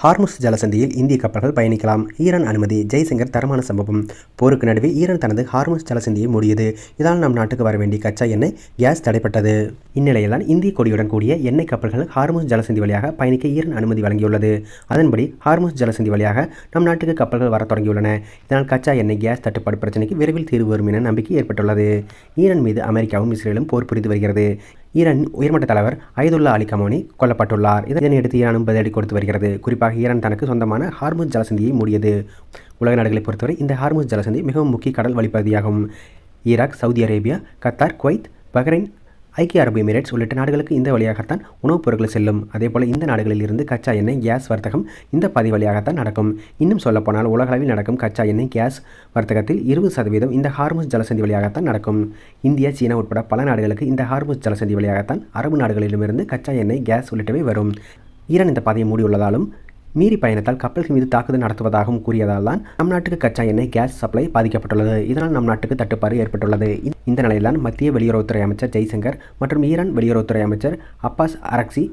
Hormuz ஜலசந்தியில் இந்திய கப்பல்கள் பயணிக்கலாம். ஈரான் அனுமதி. ஜெய்சங்கர் தரமான சம்பவம். போருக்கு நடுவே ஈரான் தனது ஹார்முஸ் ஜலசந்தியை மூடியது. இதனால் நம் நாட்டுக்கு வர வேண்டிய கச்சா எண்ணெய், கேஸ் தடைப்பட்டது. இந்நிலையில்தான் இந்திய கொடியுடன் கூடிய எண்ணெய் கப்பல்கள் ஹார்முஸ் ஜலசந்தி வழியாக பயணிக்க ஈரான் அனுமதி வழங்கியுள்ளது. அதன்படி ஹார்முஸ் ஜலசந்தி வழியாக நம் நாட்டுக்கு கப்பல்கள் வர தொடங்கியுள்ளன. இதனால் கச்சா எண்ணெய், கேஸ் தட்டுப்பாடு பிரச்சினைக்கு விரைவில் தீர்வு வரும் என நம்பிக்கை ஏற்பட்டுள்ளது. ஈரான் மீது அமெரிக்காவும் இஸ்ரேலும் போர் புரிந்து வருகிறது. ஈரானின் உயர்மட்ட தலைவர் அயதுல்லா அலி கமோனி கொல்லப்பட்டுள்ளார். இதனையடுத்து ஈரானும் பதிலடி கொடுத்து வருகிறது. குறிப்பாக ஈரான் தனக்கு சொந்தமான ஹார்முஸ் ஜலசந்தியை மூடியது. உலக நாடுகளை பொறுத்தவரை இந்த ஹார்முஸ் ஜலசந்தி மிகவும் முக்கிய கடல் வழிப்பகுதியாகும். Iraq, Saudi Arabia, Qatar, Kuwait, Bahrain, ஐக்கிய அரபு எமிரேட்ஸ் உள்ளிட்ட நாடுகளுக்கு இந்த வழியாகத்தான் உணவுப் பொருட்கள் செல்லும். அதேபோல இந்த நாடுகளில் இருந்து கச்சா எண்ணெய், கேஸ் வர்த்தகம் இந்த பாதை வழியாகத்தான் நடக்கும். இன்னும் சொல்லப்போனால் உலகளவில் நடக்கும் கச்சா எண்ணெய், கேஸ் வர்த்தகத்தில் 20% இந்த ஹார்முஸ் ஜலசந்தி வழியாகத்தான் நடக்கும். இந்தியா, சீனா உட்பட பல நாடுகளுக்கு இந்த ஹார்முஸ் ஜலசந்தி வழியாகத்தான் அரபு நாடுகளிலுமிருந்து கச்சா எண்ணெய், கேஸ் உள்ளிட்டவை வரும். ஈரான் இந்த பாதையை மூடியுள்ளதாலும் மீறி பயணத்தால் கப்பல்கள் மீது தாக்குதல் நடத்துவதாகவும் கூறியதால் தான் நம் நாட்டுக்கு கச்சா எண்ணெய், கேஸ் சப்ளை பாதிக்கப்பட்டுள்ளது. இதனால் நம் நாட்டுக்கு தட்டுப்பாடு ஏற்பட்டுள்ளது. இந்த நிலையில்தான் மத்திய வெளியுறவுத்துறை அமைச்சர் ஜெய்சங்கர் மற்றும் ஈரான் வெளியுறவுத்துறை அமைச்சர் அப்பாஸ் அரக்சி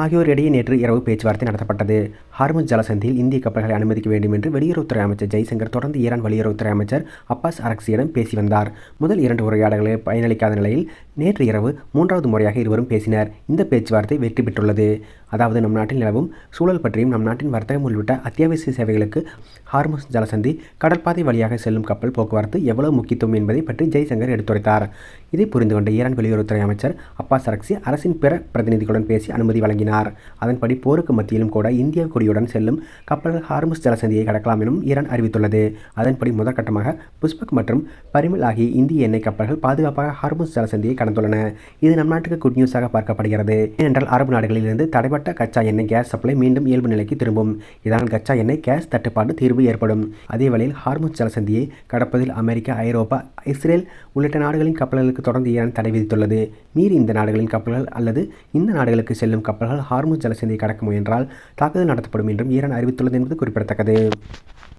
ஆகியோரிடையே நேற்று இரவு பேச்சுவார்த்தை நடத்தப்பட்டது. ஹார்முஸ் ஜலசந்தியில் இந்திய கப்பல்களை அனுமதிக்க வேண்டும் என்று வெளியுறவுத்துறை அமைச்சர் ஜெய்சங்கர் தொடர்ந்து ஈரான் வெளியுறவுத்துறை அமைச்சர் அப்பாஸ் அரக்சியிடம் பேசி வந்தார். முதல் 2 உரையாடல்களை பயனளிக்காத நிலையில் நேற்று இரவு 3வது முறையாக இருவரும் பேசினர். இந்த பேச்சுவார்த்தை வெற்றி பெற்றுள்ளது. அதாவது நம் நாட்டில் நிலவும் சூழல் பற்றியும் நம் நாட்டின் வர்த்தகம் உள்ளிட்ட அத்தியாவசிய சேவைகளுக்கு ஹார்முஸ் ஜலசந்தி கடற்பாதை வழியாக செல்லும் கப்பல் போக்குவரத்து எவ்வளவு முக்கியத்துவம் என்பதை பற்றி ஜெய்சங்கர் எடுத்துரைத்தார். இதை புரிந்து கொண்ட ஈரான் வெளியுறவுத்துறை அமைச்சர் அப்பாஸ் அரக்சி அரசின் பிற பிரதிநிதிகளுடன் பேசி அனுமதி வழங்கினார். அதன்படி போருக்கு மத்தியிலும் கூட இந்திய கொடியுடன் செல்லும் கப்பல்கள் ஹார்முஸ் ஜலசந்தியை கடக்கலாம் எனவும் ஈரான் அறிவித்துள்ளது. அதன்படி முதற்கட்டமாக புஷ்பக் மற்றும் பரிமல் ஆகிய இந்திய எண்ணெய் கப்பல்கள் பாதுகாப்பாக ஹார்முஸ் ஜலசந்தியை கடந்துள்ளன. இது நம் நாட்டுக்கு குட் நியூஸாக பார்க்கப்படுகிறது. ஏனென்றால் அரபு நாடுகளில் இருந்து தடைப்பட்ட கச்சா எண்ணெய், கேஸ் சப்ளை மீண்டும் இயல்பு நிலைக்கு திரும்பும். இதனால் கச்சா எண்ணெய், கேஸ் தட்டுப்பாடு தீர்வு ஏற்படும். அதே வேளையில் ஹார்முஸ் ஜலசந்தியை கடப்பதில் அமெரிக்கா, ஐரோப்பா, இஸ்ரேல் உள்ளிட்ட நாடுகளின் கப்பல்களுக்கு தொடர்ந்து ஈரான் தடை விதித்துள்ளது. மீறி இந்த நாடுகளின் கப்பல்கள் அல்லது இந்த நாடுகளுக்கு செல்லும் கப்பல்கள் ஹார்முஸ் ஜலசந்தியை கடக்க முயன்றால் தாக்குதல் நடத்தப்படும் என்றும் ஈரான் அறிவித்துள்ளது என்பது குறிப்பிடத்தக்கது.